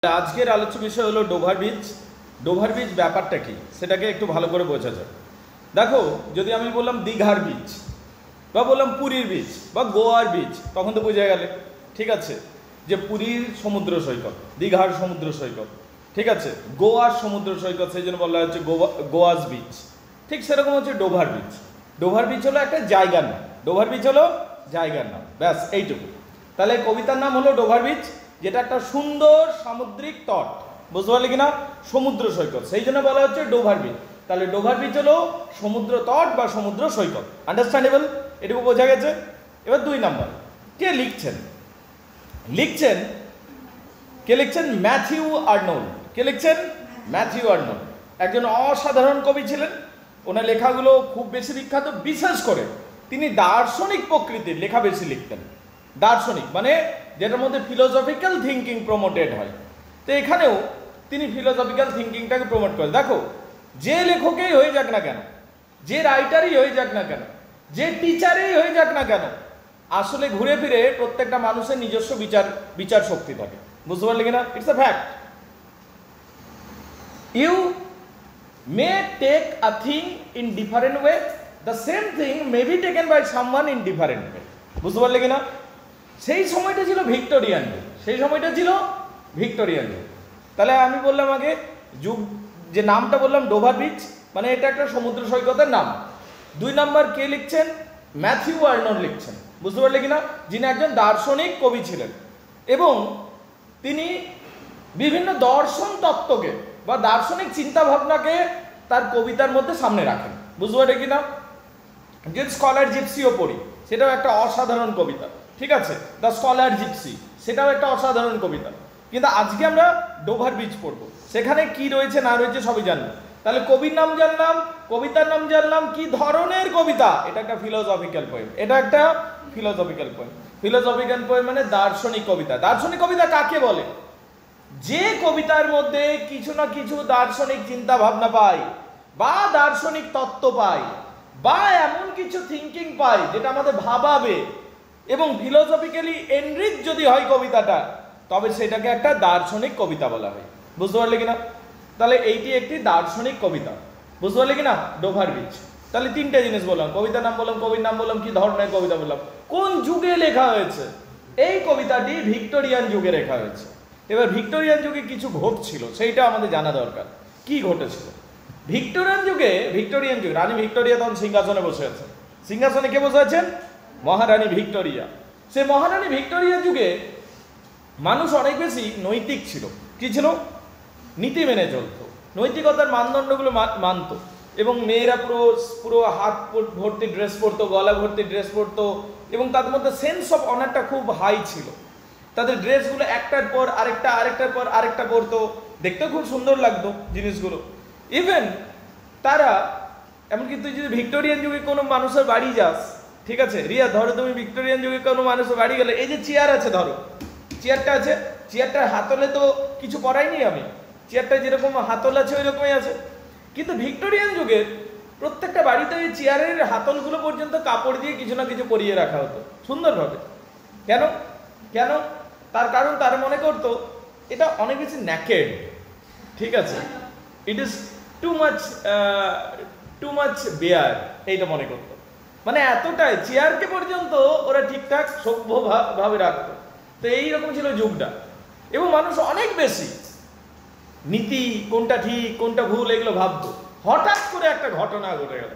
আজকের আলোচ্য বিষয় হলো ডোভার বিচ। ডোভার বিচ ব্যাপারটা কি সেটাকে একটু ভালো করে বোঝা যায়। দেখো, যদি আমি বললাম দীঘার বিচ বা বললাম পুরীর বিচ বা গোয়ার বিচ, তখন তো বোঝা গেলে, ঠিক আছে, যে পুরীর সমুদ্র সৈকত, দীঘার সমুদ্র সৈকত, ঠিক আছে, গোয়ার সমুদ্র সৈকত, সেই জন্য বলা হচ্ছে গোয়াজ বিচ। ঠিক সেরকম হচ্ছে ডোভার বিচ। ডোভার বিচ হলো একটা জায়গার নাম, ডোভার বিচ হলো জায়গার নাম, ব্যাস এইটুকু। তাহলে কবিতার নাম হলো ডোভার বিচ, যেটা একটা সুন্দর সামুদ্রিক তট, বুঝতে পারলে কিনা, সমুদ্র সৈকত, সেই জন্য বলা হচ্ছে ডোভার বিচ। তাহলে ডোভার বিচ হলো সমুদ্র তট বা সমুদ্র সৈকত। আন্ডারস্ট্যান্ডেবল? এটুকু বোঝা গেছে। এবার 2 নাম্বার, কে লিখছেন? কে লিখছেন? Matthew Arnold. কে লিখছেন? ম্যাথিউ আর্নল্ড একজন অসাধারণ কবি ছিলেন। ওনার লেখাগুলো খুব বেশি বিখ্যাত, বিশেষ করে তিনি দার্শনিক প্রকৃতির লেখা বেশি লিখতেন। দার্শনিক মানে যেটার মধ্যে ফিলোসফিক্যাল থিঙ্কিং প্রমোটেড হয়। তো এখানেও তিনি ফিলোসফিক্যাল থিঙ্কিংটাকে প্রমোট করে। দেখো, যে লেখকেই হয়ে যাক না কেন, যে রাইটারই হয়ে যাক না কেন, যে টিচারই হয়ে যাক না কেন, আসলে ঘুরে ফিরে প্রত্যেকটা মানুষের নিজস্ব বিচার শক্তি থাকে, বুঝতে পারলে কিনা? It's a fact. You may take a thing in different way, the same thing may be taken by someone in different way, বুঝতে পারলে কিনা? সেই সময়টা ছিল ভিক্টোরিয়ান যুগ, সেই সময়টা ছিল ভিক্টোরিয়ান যুগ। তাহলে আমি বললাম আগে যুগ, যে নামটা বললাম ডোভার বিচ, মানে এটা একটা সমুদ্র সৈকতের নাম। 2 নাম্বার, কে লিখছেন? ম্যাথিউ আর্নল্ড লিখছেন, বুঝতে পারলে কিনা, যিনি একজন দার্শনিক কবি ছিলেন এবং তিনি বিভিন্ন দর্শন তত্ত্বকে বা দার্শনিক চিন্তা ভাবনাকে তার কবিতার মধ্যে সামনে রাখেন, বুঝতে পারলে কিনা। যে স্কলার জিপসিও পড়ি, সেটাও একটা অসাধারণ কবিতা, ঠিক আছে, দ্য স্কলার জিপসি, সেটাও একটা অসাধারণ কবিতা। কিন্তু আজকে আমরা ডোভার বিচ পড়বো, সেখানে কি রয়েছে না রয়েছে সবই জানবো। তাহলে কবির নাম জানলাম, কবিতার নাম জানলাম, কি ধরনের কবিতা, এটা একটা ফিলোসফিক্যাল পোয়েম, এটা একটা ফিলোসফিক্যাল পোয়েম। ফিলোসফিক্যাল পোয়েম মানে দার্শনিক কবিতা। দার্শনিক কবিতা কাকে বলে? যে কবিতার মধ্যে কিছু না কিছু দার্শনিক চিন্তা ভাবনা পাই বা দার্শনিক তত্ত্ব পাই বা এমন কিছু থিঙ্কিং পাই যেটা আমাদের ভাবাবে এবং ফিলোসফিক্যালি এনরিচ যদি হয় কবিতাটা, তবে সেটাকে একটা দার্শনিক কবিতা বলা হয়, বুঝতে পারলে কিনা। তাহলে এইটি একটি দার্শনিক কবিতা, বুঝতে পারলে কিনা, ডোভার বিচ। তাহলে 3টে জিনিস বললাম, কবিতার নাম বললাম, কবির নাম বললাম, কি ধরনের কবিতা বললাম, কোন যুগে লেখা হয়েছে। এই কবিতাটি ভিক্টোরিয়ান যুগে লেখা হয়েছে। এবার ভিক্টোরিয়ান যুগে কিছু ঘটছিল, সেইটা আমাদের জানা দরকার। কি ঘটেছিল ভিক্টোরিয়ান যুগে? রানী ভিক্টোরিয়া তখন সিংহাসনে বসে আছেন। সিংহাসনে কে বসে আছেন? মহারানী ভিক্টোরিয়া। সে মহারানী ভিক্টোরিয়া যুগে মানুষ অনেক বেশি নৈতিক ছিল। কি ছিল? নীতি মেনে চলতো, নৈতিকতার মানদণ্ডগুলো মানতো। এবং মেয়েরা পুরো পুরো হাত ভর্তি ড্রেস পরতো, গলা ভর্তি ড্রেস পরতো, এবং তাদের মধ্যে সেন্স অফ অনারটা খুব হাই ছিল। তাদের ড্রেসগুলো একটার পর আরেকটা, আরেকটার পর আরেকটা পরতো, দেখতে খুব সুন্দর লাগতো জিনিসগুলো। ইভেন তারা, এমনকি তুই যদি ভিক্টোরিয়ান যুগে কোনো মানুষের বাড়ি যাস, ঠিক আছে রিয়া, ধরো তুমি ভিক্টোরিয়ান যুগে কোনো মানুষের বাড়ি গেলে, এই যে চেয়ার আছে, ধরো চেয়ারটা আছে, চেয়ারটার হাতলে তো কিছু পরাইনি আমি, চেয়ারটা যেরকম হাতল আছে ওই রকমই আছে। কিন্তু ভিক্টোরিয়ান যুগের প্রত্যেকটা বাড়িতে ওই চেয়ারের হাতলগুলো পর্যন্ত কাপড় দিয়ে কিছু না কিছু পরিয়ে রাখা হতো সুন্দরভাবে। কেন? কেন? তার কারণ তারা মনে করতো এটা অনেক বেশি ন্যাকেড, ঠিক আছে, it is too much bare, এইটা মনে করতো। মানে এতটাই চেয়ারকে পর্যন্ত ওরা ঠিকঠাক সভ্য ভাবে রাখতো। তো এইরকম ছিল যুগটা, এবং মানুষ অনেক বেশি নীতি, কোনটা ঠিক কোনটা ভুল এগুলো ভাবতো। হঠাৎ করে একটা ঘটনা ঘটে গেল।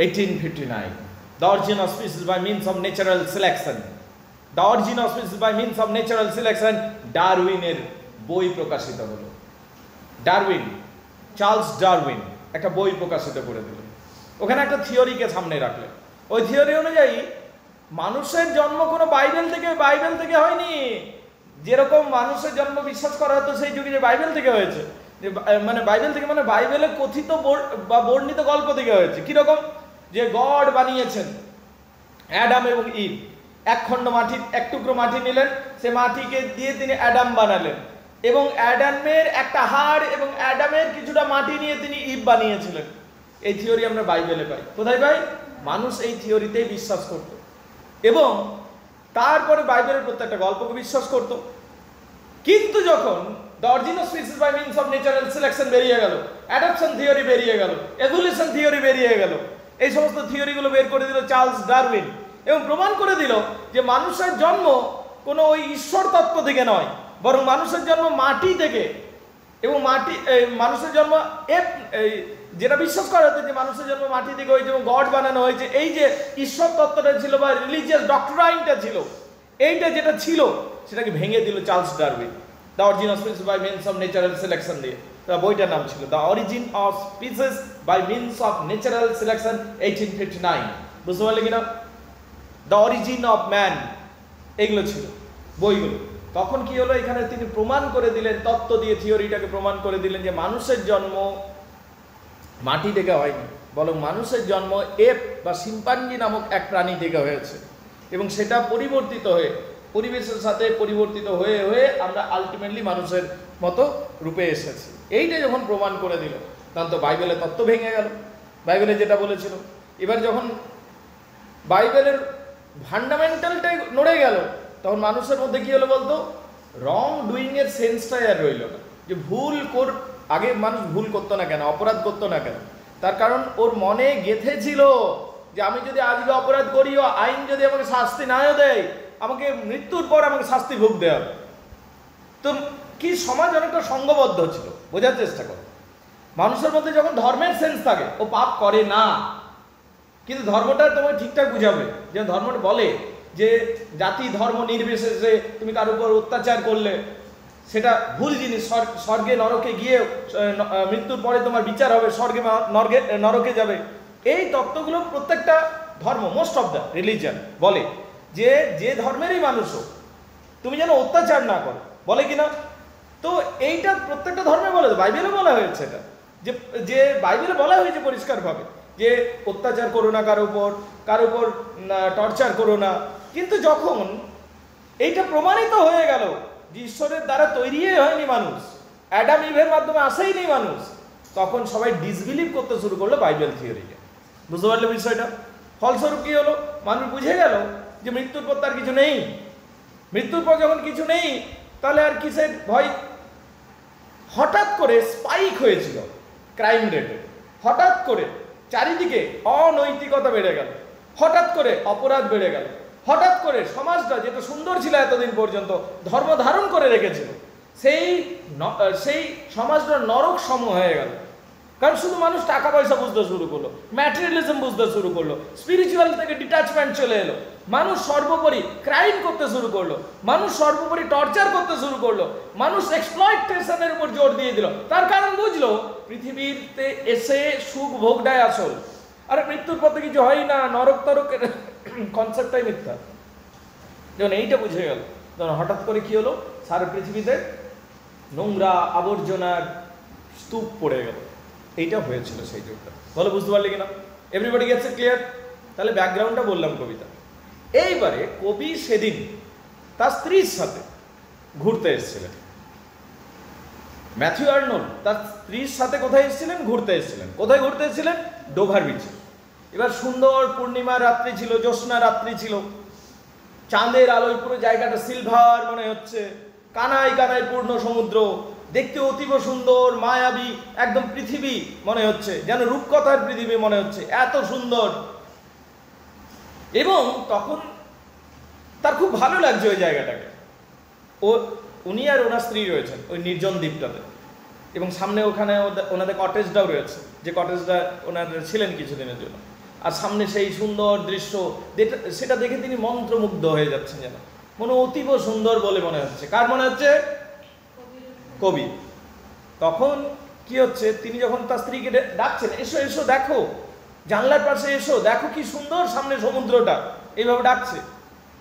1859, the origin of species by means of natural selection, the origin of species by means of natural selection, ডারউইনের বই প্রকাশিত হলো। ডারউইন, চার্লস ডারউইন একটা বই প্রকাশিত করে দিল। ওখানে একটা থিওরিকে সামনে রাখলেন। ওই থিওরি অনুযায়ী মানুষের জন্ম কোনো বাইবেল থেকে হয়নি। যেরকম মানুষের জন্ম বিশ্বাস করা হতো সেই যুগে, যে বাইবেল থেকে হয়েছে, যে মানে বাইবেল থেকে মানে বাইবেলের কথিত বা বর্ণিত গল্প থেকে হয়েছে। কিরকম? যে গড বানিয়েছেন অ্যাডাম এবং ইভ, এক খণ্ড মাটি, এক টুকরো মাটি নিলেন, সে মাটিকে দিয়ে তিনি অ্যাডাম বানালেন, এবং অ্যাডামের একটা হাড় এবং অ্যাডামের কিছুটা মাটি নিয়ে তিনি ইভ বানিয়েছিলেন। এই থিওরি আমরা বাইবেলে পাই। কোথায় পাই? মানুষ এই থিওরিতেই বিশ্বাস করত এবং তারপরে বাইবেলের প্রত্যেকটা গল্পকে বিশ্বাস করত। কিন্তু যখন the origin of species by means of natural selection বেরিয়ে গেল, অ্যাডাপশন থিওরি বেরিয়ে গেল, এভলিউশন থিওরি বেরিয়ে গেল, এই সমস্ত থিওরিগুলো বের করে দিল চার্লস ডারউইন এবং প্রমাণ করে দিল যে মানুষের জন্ম কোনো ওই ঈশ্বর তত্ত্ব থেকে নয়, বরং মানুষের জন্ম মাটি থেকে। এবং মানুষের জন্ম যেটা বিশ্বাস করা হতো যে মানুষের জন্ম মাটি থেকে হয়েছে এবং গড বানানো হয়েছে, এই যে ঈশ্বর তত্ত্বটা ছিল বা রিলিজিয়াস ডক্টরাইনটা ছিল, এইটা যেটা ছিল সেটাকে ভেঙে দিল Charles Darwin the origin of species by means of natural selection দিয়ে। বইটার নাম ছিল the origin of species by means of natural selection 1859। বুঝতে পারলে কিনা? দ্য অরিজিন অফ ম্যান, এগুলো ছিল বইগুলো। তখন কি হলো, এখানে তিনি প্রমাণ করে দিলেন, তত্ত্ব দিয়ে থিওরিটাকে প্রমাণ করে দিলেন যে মানুষের জন্ম মাটি থেকে হয়নি, বরং মানুষের জন্ম এপ বা শিম্পাঞ্জি নামক এক প্রাণী থেকে হয়েছে এবং সেটা পরিবর্তিত হয়ে পরিবেশের সাথে পরিবর্তিত হয়ে হয়ে আমরা আলটিমেটলি মানুষের মতো রূপে এসেছি। এইটা যখন প্রমাণ করে দিল তখন তো বাইবেলের তত্ত্ব ভেঙে গেল, বাইবেলে যেটা বলেছিল। এবার যখন বাইবেলের ফান্ডামেন্টালটাই নড়ে গেল, তখন মানুষের মধ্যে কি হলো বলতো, রং ডুইং এর সেন্সটাই আর রইল না। যে আগে মানুষ ভুল করতো না কেন, অপরাধ করতো না কেন? তার কারণ ওর মনে গেঁথেছিল যে আমি যদি আজকে অপরাধ করিও, আইন যদি আমাকে শাস্তি নাও দেয়, আমাকে মৃত্যুর পর আমাকে শাস্তি ভুগতে হবে। তো কি সমাজ অনেকটা সঙ্গবদ্ধ ছিল, বোঝার চেষ্টা করো। মানুষের মধ্যে যখন ধর্মের সেন্স থাকে, ও পাপ করে না, কিন্তু ধর্মটা তোমাকে ঠিকঠাক বুঝাবে। যে ধর্মটা বলে যে জাতি ধর্ম নির্বিশেষে তুমি কার উপর অত্যাচার করলে সেটা ভুল জিনিস, স্বর্গে নরকে গিয়ে মৃত্যুর পরে তোমার বিচার হবে, স্বর্গে নরকে যাবে। এই তত্ত্বগুলো প্রত্যেকটা ধর্ম, মোস্ট অফ দ্য রিলিজিয়ন বলে যে যে ধর্মেরই মানুষ হোক তুমি যেন অত্যাচার না করো, বলে কিনা? তো এইটা প্রত্যেকটা ধর্মে বলে, বাইবেলে বলা হয়েছে এটা, যে বাইবেলে বলা হয়েছে পরিষ্কারভাবে যে অত্যাচার করো না কারো উপর টর্চার করো না। কিন্তু যখন এইটা প্রমাণিত হয়ে গেল যে ঈশ্বরের দ্বারা তৈরি হয়নি মানুষ, অ্যাডাম ইভের মাধ্যমে আসেইনি মানুষ, তখন সবাই ডিসবিলিভ করতে শুরু করলো বাইবেল থিওরিকে। বুঝতে পারলে বিষয়টা? ফলস্বরূপ কি হলো, মানুষ বুঝে গেল যে মৃত্যুর পর তার কিছু নেই। মৃত্যুর পর যখন কিছু নেই, তাহলে আর কিসের ভয়? হঠাৎ করে স্পাইক হয়েছিল ক্রাইম রেটে, হঠাৎ করে চারিদিকে অনৈতিকতা বেড়ে গেল, হঠাৎ করে অপরাধ বেড়ে গেল, হঠাৎ করে সমাজটা যেটা সুন্দর ছিল এতদিন পর্যন্ত, ধর্ম ধারণ করে রেখেছিল, সেই সমাজটা নরক সম হয়ে গেল। কারণ শুধু মানুষ টাকা পয়সা বুঝতে শুরু করলো, ম্যাটেরিয়ালিজম বুঝতে শুরু করলো, স্পিরিচুয়াল থেকে ডিটাচমেন্ট চলে এলো, মানুষ সর্বোপরি ক্রাইম করতে শুরু করলো, মানুষ সর্বোপরি টর্চার করতে শুরু করলো, মানুষ এক্সপ্লয়টেশনের উপর জোর দিয়ে দিল। তার কারণ বুঝলো পৃথিবীতে এসে সুখ ভোগটাই আসল, আর মৃত্যুর পথে কিছু হয় না, নরক তরকের কনসেপ্টটাই মিথ্যা। যখন এইটা বুঝে গেল, তখন হঠাৎ করে কি হলো, সারা পৃথিবীতে নোংরা আবর্জনার স্তূপ পড়ে গেল। এইটা হয়েছিল সেই যুগটা। বলো বুঝতে পারলে কিনা? Everybody gets it clear? তাহলে ব্যাকগ্রাউন্ডটা বললাম কবিতা। এইবারে কবি সেদিন তার স্ত্রীর সাথে ঘুরতে এসেছিলেন। ম্যাথিউ আর্নল্ড তার স্ত্রীর সাথে কোথায় এসেছিলেন? ঘুরতে এসেছিলেন। কোথায় ঘুরতে এসেছিলেন? ডোভার বিচে। এবার সুন্দর পূর্ণিমার রাত্রি ছিল, জ্যোৎস্না রাত্রি ছিল, চাঁদের আলোয় পুরো জায়গাটা সিলভার মনে হচ্ছে, কানায় কানায় পূর্ণ সমুদ্র, দেখতে অতীব সুন্দর, মায়াবী, একদম পৃথিবী মনে হচ্ছে, যেন রূপকথার পৃথিবী মনে হচ্ছে, এত সুন্দর। এবং তখন তার খুব ভালো লাগছে ওই জায়গাটাকে। উনি আর ওনার স্ত্রী রয়েছেন ওই নির্জন দ্বীপটাতে, এবং সামনে ওখানে ওনাদের কটেজটাও রয়েছে, যে কটেজটা ওনাদের ছিলেন কিছুদিনের জন্য। আর সামনে সেই সুন্দর দৃশ্য, সেটা দেখে তিনি মন্ত্রমুগ্ধ হয়ে যাচ্ছেন, যেন মনে অতীব সুন্দর বলে মনে হচ্ছে। কার মনে হচ্ছে? কবি। তখন কি হচ্ছে, তিনি যখন তার স্ত্রীকে ডাকছেন, এসো এসো দেখো, জানলার পাশে এসো দেখো কি সুন্দর সামনে সমুদ্রটা, এইভাবে ডাকছে,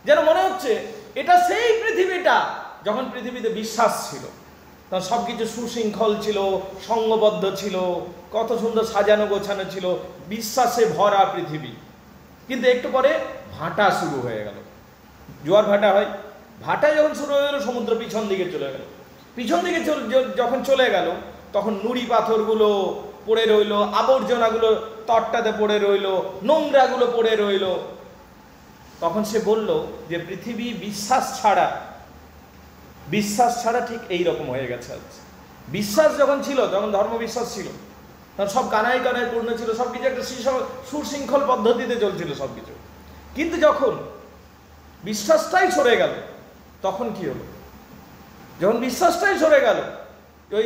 যেন মনে হচ্ছে এটা সেই পৃথিবীটা যখন পৃথিবীতে বিশ্বাস ছিল, তখন সবকিছু সুশৃঙ্খল ছিল, সঙ্গবদ্ধ ছিল, কত সুন্দর সাজানো গোছানো ছিল, বিশ্বাসে ভরা পৃথিবী। কিন্তু একটু পরে ভাটা শুরু হয়ে গেল, জোয়ার ভাটা হয়, ভাটা যখন শুরু হয়ে গেল, সমুদ্র পিছন দিকে চলে গেল। পিছন দিকে যখন চলে গেল, তখন নুড়ি পাথরগুলো পড়ে রইল, আবর্জনাগুলো তটটাতে পড়ে রইল, নোংরাগুলো পড়ে রইল। তখন সে বলল যে পৃথিবী বিশ্বাস ছাড়া বিশ্বাস ছাড়া ঠিক এই রকম হয়ে গেছে আজ। বিশ্বাস যখন ছিল, তখন ধর্মবিশ্বাস ছিল, তখন সব কানায় কানায় পূর্ণ ছিল, সব কিছু একটা সুশৃঙ্খল পদ্ধতিতে চলছিল সব কিছু। কিন্তু যখন বিশ্বাসটাই সরে গেল, তখন কি হলো? যখন বিশ্বাসটাই সরে গেল ওই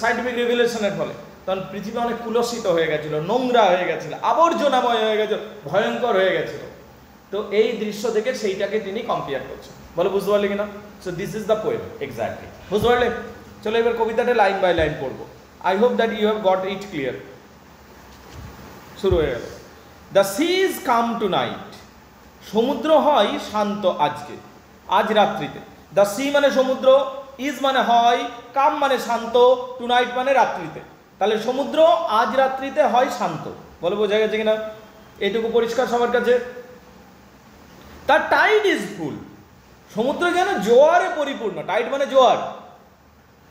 সায়েন্টিফিক রেভুলেশনের ফলে, তখন পৃথিবী অনেক কুলসিত হয়ে গেছিল, নোংরা হয়ে গেছিল, আবর্জনাময় হয়ে গেছিল, ভয়ঙ্কর হয়ে গেছিল। তো এই দৃশ্য থেকে সেইটাকে তিনি কম্পেয়ার করছেন। বলো বুঝতে পারলে কিনা? So this is the poem exactly. বুঝতে পারলে? চলো এবার কবিতাটা লাইন বাই লাইন পড়বো। I hope that you have got it clear. শুরু হয়ে গেল। The sea is calm tonight, সমুদ্র হয় শান্ত আজকে, আজ রাত্রিতে। দ্য সি মানে সমুদ্র, ইজ মানে হয়, কাম মানে শান্ত, টু নাইট মানে রাত্রিতে। তাহলে সমুদ্র আজ রাত্রিতে হয় শান্ত। বলো বোঝা গেছে কিনা? এইটুকু পরিষ্কার সবার কাছে? তার টাইড ইজ ফুল, সমুদ্র যেন জোয়ারে পরিপূর্ণ। টাইড মানে জোয়ার,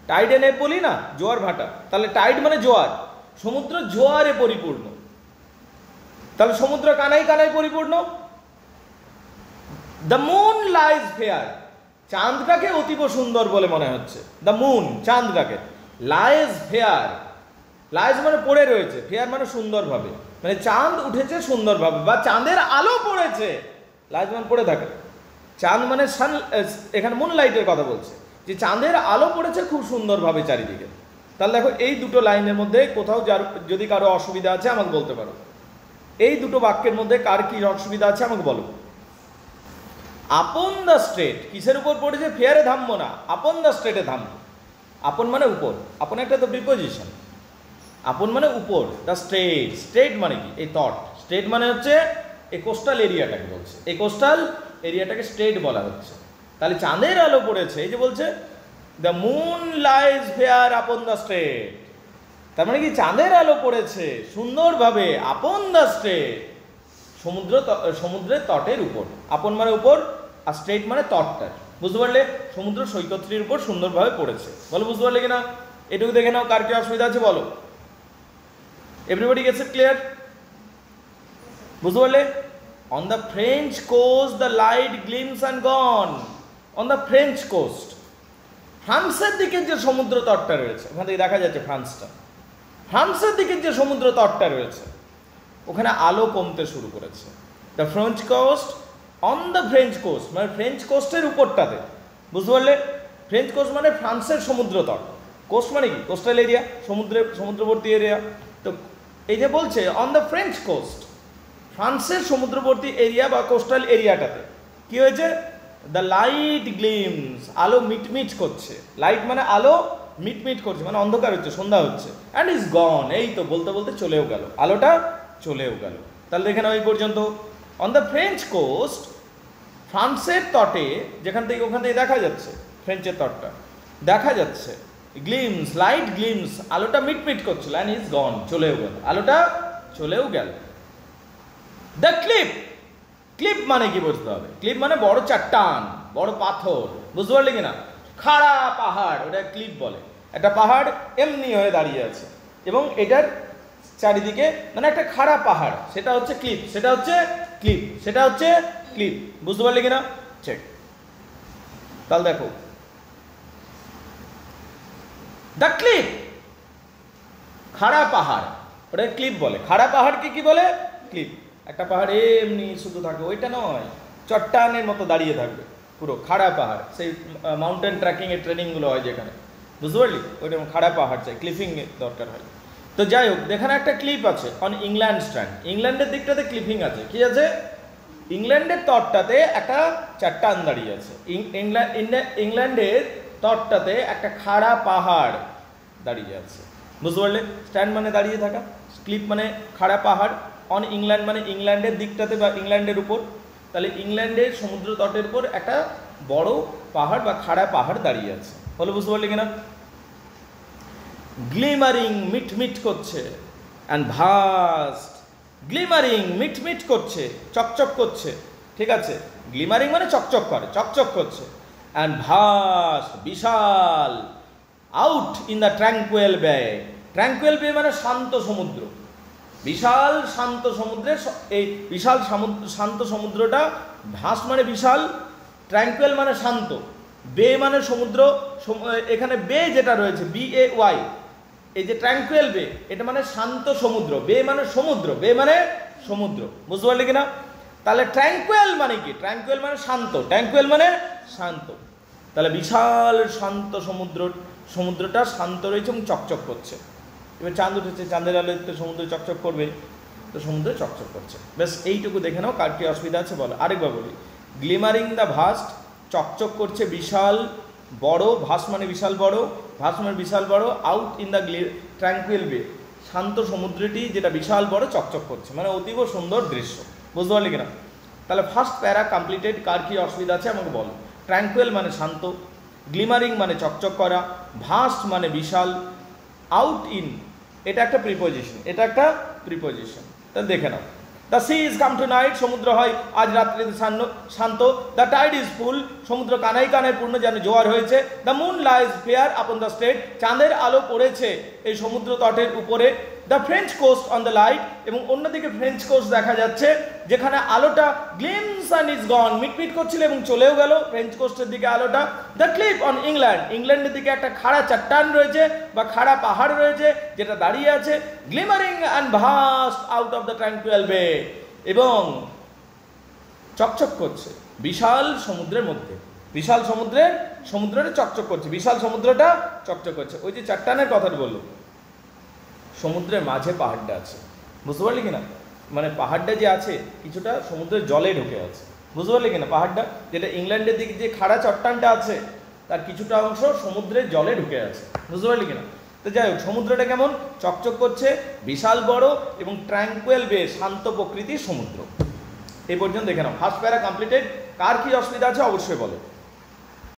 টাইড এনে বলি না, জোয়ার ভাটা। তাহলে টাইড মানে জোয়ার, সমুদ্র জোয়ারে পরিপূর্ণ। তাহলে সমুদ্র কানাই কানাই পরিপূর্ণ। দ্য মুন লাইজ ফেয়ার, চাঁদটাকে অতীব সুন্দর বলে মনে হচ্ছে। দ্য মুন, চাঁদটাকে, লাইজ ফেয়ার, লাইজ মানে পড়ে রয়েছে, ফেয়ার মানে সুন্দরভাবে, মানে চাঁদ উঠেছে সুন্দরভাবে, বা চাঁদের আলো পড়েছে। লাইজ মানে পড়ে থাকে, চাঁদ মানে সান, এখানে মুন লাইটের কথা বলছে, যে চাঁদের আলো পড়েছে খুব সুন্দরভাবে চারিদিকে। তাহলে দেখো এই দুটো লাইনের মধ্যে কোথাও যদি কারো অসুবিধা আছে আমাকে বলতে পারো। এই দুটো বাক্যের মধ্যে কার কি অসুবিধা আছে আমাকে বলো। আপন দ্য স্ট্রেট, কিসের উপর পড়েছে? ফেয়ারে থামবো না, আপন দ্য স্ট্রেটে থামবো। আপন মানে উপর, আপন একটা তো প্রিপোজিশন, আপন মানে উপর। দ্য স্ট্রেট, স্ট্রেট মানে কি? এই থট। স্ট্রেট মানে হচ্ছে এই কোস্টাল এরিয়াটাকে বলছে, এই কোস্টাল এরিয়াটাকে স্ট্রেট বলা হচ্ছে। তাহলে চাঁদের আলো পড়েছে, এই যে বলছে the moon lies fair upon the straight, তার মানে কি চাঁদের আলো পড়েছে সুন্দরভাবে আপন দ্য স্ট্রেট, সমুদ্রের তটের উপর। আপন মানে উপর, আর স্ট্রেট মানে তটটার। বুঝতে পারলে? সমুদ্র সৈকতটির উপর সুন্দরভাবে পড়েছে। বলো বুঝতে পারলে কিনা? এটুকু দেখে নাও কার কি অসুবিধা আছে বলো। Everybody gets it clear? বুঝতে পারলে? On the French coast the light gleams and gone. On the French coast, ফ্রান্সের দিকের যে সমুদ্র তটটা রয়েছে, ওখান থেকে দেখা যাচ্ছে ফ্রান্সটা, ফ্রান্সের দিকের যে সমুদ্র তটটা রয়েছে ওখানে আলো কমতে শুরু করেছে। The French coast, on the French coast মানে ফ্রেঞ্চ কোস্টের উপরটাতে। বুঝতে পারলে? ফ্রেঞ্চ কোস্ট মানে ফ্রান্সের সমুদ্র তট। কোস্ট মানে কি? কোস্টাল এরিয়া, সমুদ্রবর্তী এরিয়া। তো এই যে বলছে অন দ্য ফ্রেঞ্চ কোস্ট, ফ্রান্সের সমুদ্রবর্তী এরিয়া বা কোস্টাল এরিয়াটাতে কি হয়েছে? দ্য লাইট গ্লিমস, আলো মিটমিট করছে। লাইট মানে আলো, মিটমিট করছে মানে অন্ধকার হচ্ছে, সন্ধ্যা হচ্ছে। অ্যান্ড ইজ গন, এই তো বলতে বলতে চলেও গেল, আলোটা চলেও গেল। তাহলে দেখে নাও এই পর্যন্ত। অন দ্য ফ্রেঞ্চ কোস্ট, ফ্রান্সের তটে, যেখান থেকে ওখান থেকে দেখা যাচ্ছে ফ্রেঞ্চের তটটা দেখা যাচ্ছে, গ্লিমস, লাইট গ্লিমস, আলোটা মিটমিট করছিল। অ্যান্ড ইজ গন, চলেও গেল, আলোটা চলেও গেল। দ্য ক্লিপ, ক্লিপ মানে কি বুঝতে হবে? ক্লিপ মানে বড় চাট্টান, বড় পাথর। বুঝতে পারলে কিনা? খাড়া পাহাড়, ওটা ক্লিপ বলে। একটা পাহাড় এমনি হয়ে দাঁড়িয়ে আছে এবং এটার চারিদিকে মানে একটা খাড়া পাহাড়, সেটা হচ্ছে ক্লিপ, সেটা হচ্ছে ক্লিপ, সেটা হচ্ছে ক্লিপ। বুঝতে পারলে কিনা? চেক। তাহলে দেখো, দ্য ক্লিপ, খাড়া পাহাড়, ওটা ক্লিপ বলে। খাড়া পাহাড়কে কি বলে? ক্লিপ। একটা পাহাড় এমনি শুধু থাকে, ওইটা নয়, চট্টানের মতো দাঁড়িয়ে থাকবে, পুরো খাড়া পাহাড়। সেই মাউন্টেন ট্রেকিং এর ট্রেনিংগুলো হয় যেখানে, বুঝতে পারলি? ওইটা খাড়া পাহাড় চাই, ক্লিপিং দরকার হয়। তো যাই হোক, এখানে একটা ক্লিপ আছে অন ইংল্যান্ড স্ট্র্যান্ড। ইংল্যান্ডের দিকটাতে ক্লিপিং আছে। কি আছে? ইংল্যান্ডের তটটাতে একটা চাট্টান দাঁড়িয়ে আছে। ইংল্যান্ডের তটটাতে একটা খাড়া পাহাড় দাঁড়িয়ে আছে। বুঝতে পারলে? স্ট্যান্ড মানে দাঁড়িয়ে থাকা, ক্লিপ মানে খাড়া পাহাড়, অন ইংল্যান্ড মানে ইংল্যান্ডের দিকটাতে বা ইংল্যান্ডের উপর। তাহলে ইংল্যান্ডের সমুদ্র তটের উপর একটা বড় পাহাড় বা খাড়া পাহাড় দাঁড়িয়ে আছে। বলো বুঝতে পারলে কিনা? গ্লিমারিং, মিটমিট করছে, অ্যান্ড ভাস্ট, গ্লিমারিং মিটমিট করছে, চকচক করছে। ঠিক আছে? গ্লিমারিং মানে চকচক করে, চকচক করছে। অ্যান্ড ভাস্ট, বিশাল, out in the tranquil bay. Tranquil বে মানে শান্ত সমুদ্র। বিশাল শান্ত সমুদ্রে, এই বিশাল শান্ত সমুদ্রটা, ভাস্ট মানে বিশাল, ট্র্যাঙ্কুয়েল মানে শান্ত, বে মানে সমুদ্র, এখানে বে যেটা রয়েছে BAY, এই যে ট্র্যাঙ্কুয়েল বে, এটা মানে শান্ত সমুদ্র। বে মানে সমুদ্র, বে মানে সমুদ্র, বুঝতে পারলে কিনা? তাহলে ট্র্যাঙ্কুয়েল মানে কি? ট্র্যাঙ্কুয়েল মানে শান্ত, ট্র্যাঙ্কুয়েল মানে শান্ত। তাহলে বিশাল শান্ত সমুদ্রটা শান্ত রয়েছে এবং চকচক করছে। এবার চাঁদ উঠেছে, চাঁদের আলোয় তো সমুদ্র চকচক করবে, তো সমুদ্র চকচক করছে। বেশ, এইটুকু দেখে নাও, কার কি অসুবিধা আছে বলো। আরেকবার বলি, গ্লিমারিং দ্য ভাস্ট, চকচক করছে বিশাল বড়, ভাস মানে বিশাল বড়, ভাস মানে বিশাল বড়, আউট ইন দ্য ট্র্যাঙ্কুয়েল বে, শান্ত সমুদ্রটি যেটা বিশাল বড় চকচক করছে, মানে অতীব সুন্দর দৃশ্য, বুঝতে পারলি কিনা? তাহলে ফার্স্ট প্যারা কমপ্লিটেড, কার কি অসুবিধা আছে আমাকে বলো। ট্র্যাঙ্কুয়েল মানে শান্ত, গ্লিমারিং মানে চকচক করা, ভাস্ট মানে বিশাল, আউট ইন এটা একটা প্রিপোজিশন, এটা একটা প্রিপোজিশন। তাহলে দেখে নাও। The sea is calm tonight, সমুদ্র হয় আজ রাত্রিতে শান্ত। দ্য টাইড ইজ ফুল, সমুদ্র কানায় কানায় পূর্ণ, যেন জোয়ার হয়েছে। The moon lies fair upon the স্টেট, চাঁদের আলো পড়েছে এই সমুদ্র তটের উপরে। The French coast on the light, এবং অন্যদিকে ফ্রেঞ্চ কোস্ট দেখা যাচ্ছে, যেখানে আলোটা গ্লিমস অ্যান্ড ইজ গন, মিটমিট করছিল এবং চলেও গেল ফ্রেঞ্চ কোস্টের দিকে আলোটা। দ্য ক্লিফ অন ইংল্যান্ড, ইংল্যান্ডের দিকে একটা খাড়া চট্টান রয়েছে বা খাড়া পাহাড় রয়েছে যেটা দাঁড়িয়ে আছে। Glimmering and vast out of the tranquil bay, এবং চকচক করছে বিশাল সমুদ্রের মধ্যে, বিশাল সমুদ্রটা চকচক করছে, বিশাল সমুদ্রটা চকচক করছে। ওই যে চট্টানের কথাটা বললো, সমুদ্রের মাঝে পাহাড়টা আছে, বুঝতে পারলি কিনা? মানে পাহাড়টা যে আছে কিছুটা সমুদ্রের জলে ঢুকে আছে, বুঝতে পারলি কিনা? পাহাড়টা যেটা ইংল্যান্ডের দিকে যে খাড়া চট্টানটা আছে তার কিছুটা অংশ সমুদ্রের জলে ঢুকে আছে, বুঝতে পারলি কিনা? তো যাই হোক, সমুদ্রটা কেমন চকচক করছে, বিশাল বড় এবং ট্র্যাঙ্কুয়েল বে, শান্ত প্রকৃতির সমুদ্র। এই পর্যন্ত দেখে নাও। ফার্স্ট প্যারা কমপ্লিটেড, কার কি অসুবিধা আছে অবশ্যই বলো।